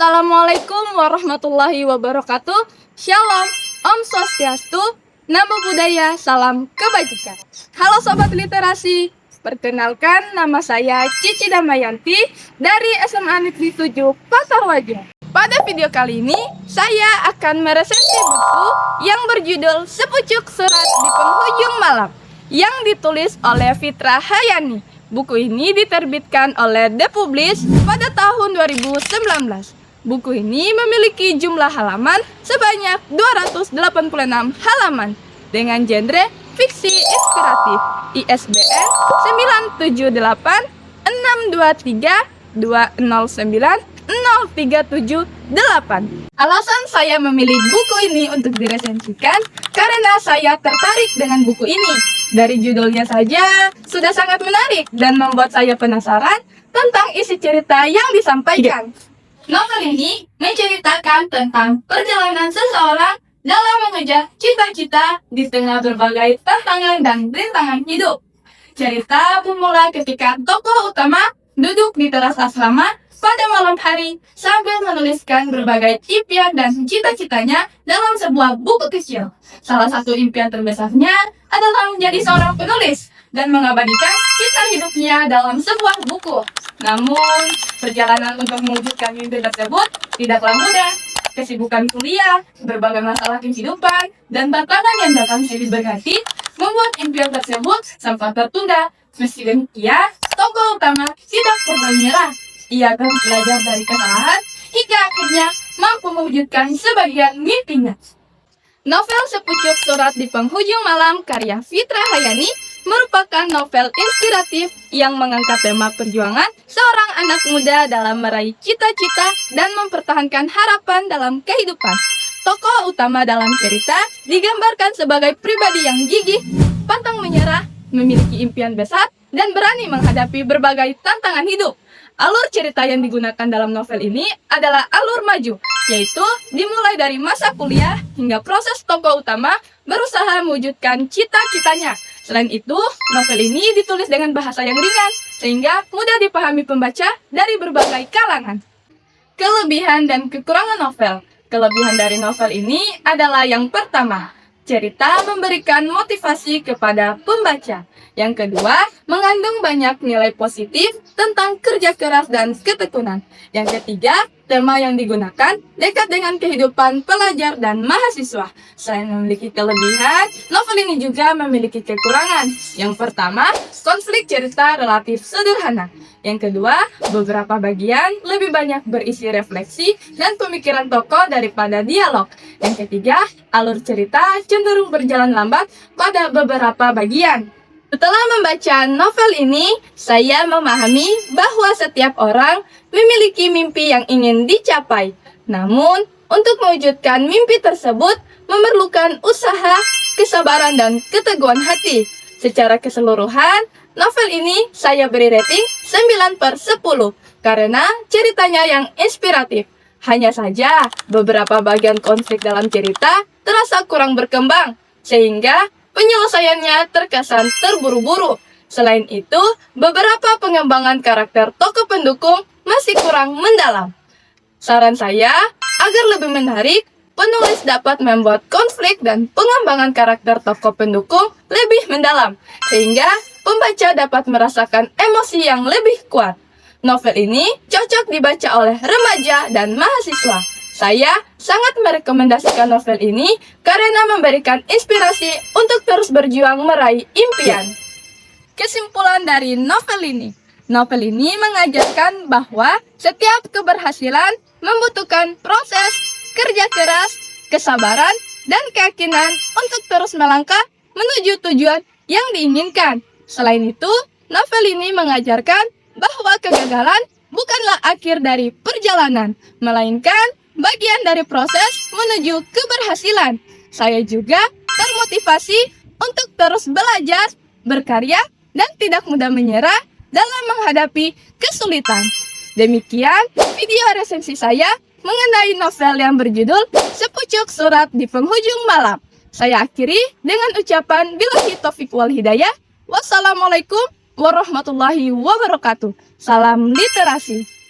Assalamualaikum warahmatullahi wabarakatuh. Shalom, Om Swastiastu, Namo Buddhaya, salam kebajikan. Halo Sobat Literasi, perkenalkan nama saya Cici Damayanti dari SMA Negeri 7 Pasar Wajah. Pada video kali ini, saya akan meresensi buku yang berjudul Sepucuk Surat di Penghujung Malam yang ditulis oleh Fitra Hayani. Buku ini diterbitkan oleh The Publish pada tahun 2019. Buku ini memiliki jumlah halaman sebanyak 286 halaman dengan genre fiksi inspiratif. ISBN 978-623-209-0378. Alasan saya memilih buku ini untuk diresensikan karena saya tertarik dengan buku ini. Dari judulnya saja sudah sangat menarik dan membuat saya penasaran tentang isi cerita yang disampaikan. Novel ini menceritakan tentang perjalanan seseorang dalam mengejar cita-cita di tengah berbagai tantangan dan rintangan hidup. Cerita bermula ketika tokoh utama duduk di teras asrama pada malam hari sambil menuliskan berbagai impian dan cita-citanya dalam sebuah buku kecil. Salah satu impian terbesarnya adalah menjadi seorang penulis dan mengabadikan kisah hidupnya dalam sebuah buku. Namun, perjalanan untuk mewujudkan mimpi tersebut tidaklah mudah. Kesibukan kuliah, berbagai masalah kehidupan, dan tantangan yang datang silih berganti membuat impian tersebut sempat tertunda. Meski demikian, tokoh utama tidak pernah menyerah. Ia terus belajar dari kesalahan hingga akhirnya mampu mewujudkan sebagian mimpinya. Novel Sepucuk Surat di Penghujung Malam karya Fitra Hayani merupakan novel inspiratif yang mengangkat tema perjuangan seorang anak muda dalam meraih cita-cita dan mempertahankan harapan dalam kehidupan. Tokoh utama dalam cerita digambarkan sebagai pribadi yang gigih, pantang menyerah, memiliki impian besar, dan berani menghadapi berbagai tantangan hidup. Alur cerita yang digunakan dalam novel ini adalah alur maju, yaitu dimulai dari masa kuliah hingga proses tokoh utama berusaha mewujudkan cita-citanya. Selain itu, novel ini ditulis dengan bahasa yang ringan, sehingga mudah dipahami pembaca dari berbagai kalangan. Kelebihan dan kekurangan novel. Kelebihan dari novel ini adalah yang pertama, cerita memberikan motivasi kepada pembaca. Yang kedua, mengandung banyak nilai positif tentang kerja keras dan ketekunan. Yang ketiga, tema yang digunakan dekat dengan kehidupan pelajar dan mahasiswa. Selain memiliki kelebihan, novel ini juga memiliki kekurangan. Yang pertama, konflik cerita relatif sederhana. Yang kedua, beberapa bagian lebih banyak berisi refleksi dan pemikiran tokoh daripada dialog. Yang ketiga, alur cerita cenderung berjalan lambat pada beberapa bagian. Setelah membaca novel ini, saya memahami bahwa setiap orang memiliki mimpi yang ingin dicapai. Namun, untuk mewujudkan mimpi tersebut memerlukan usaha, kesabaran, dan keteguhan hati. Secara keseluruhan, novel ini saya beri rating 9/10 karena ceritanya yang inspiratif. Hanya saja, beberapa bagian konflik dalam cerita terasa kurang berkembang, sehingga penyelesaiannya terkesan terburu-buru. Selain itu, beberapa pengembangan karakter tokoh pendukung masih kurang mendalam. Saran saya, agar lebih menarik, penulis dapat membuat konflik dan pengembangan karakter tokoh pendukung lebih mendalam, sehingga pembaca dapat merasakan emosi yang lebih kuat. Novel ini cocok dibaca oleh remaja dan mahasiswa. Saya sangat merekomendasikan novel ini karena memberikan inspirasi untuk terus berjuang meraih impian. Kesimpulan dari novel ini mengajarkan bahwa setiap keberhasilan membutuhkan proses, kerja keras, kesabaran, dan keyakinan untuk terus melangkah menuju tujuan yang diinginkan. Selain itu, novel ini mengajarkan bahwa kegagalan bukanlah akhir dari perjalanan, melainkan bagian dari proses menuju keberhasilan. Saya juga termotivasi untuk terus belajar, berkarya, dan tidak mudah menyerah dalam menghadapi kesulitan. Demikian video resensi saya mengenai novel yang berjudul Sepucuk Surat di Penghujung Malam. Saya akhiri dengan ucapan billahi taufiq wal hidayah. Wassalamualaikum warahmatullahi wabarakatuh. Salam literasi.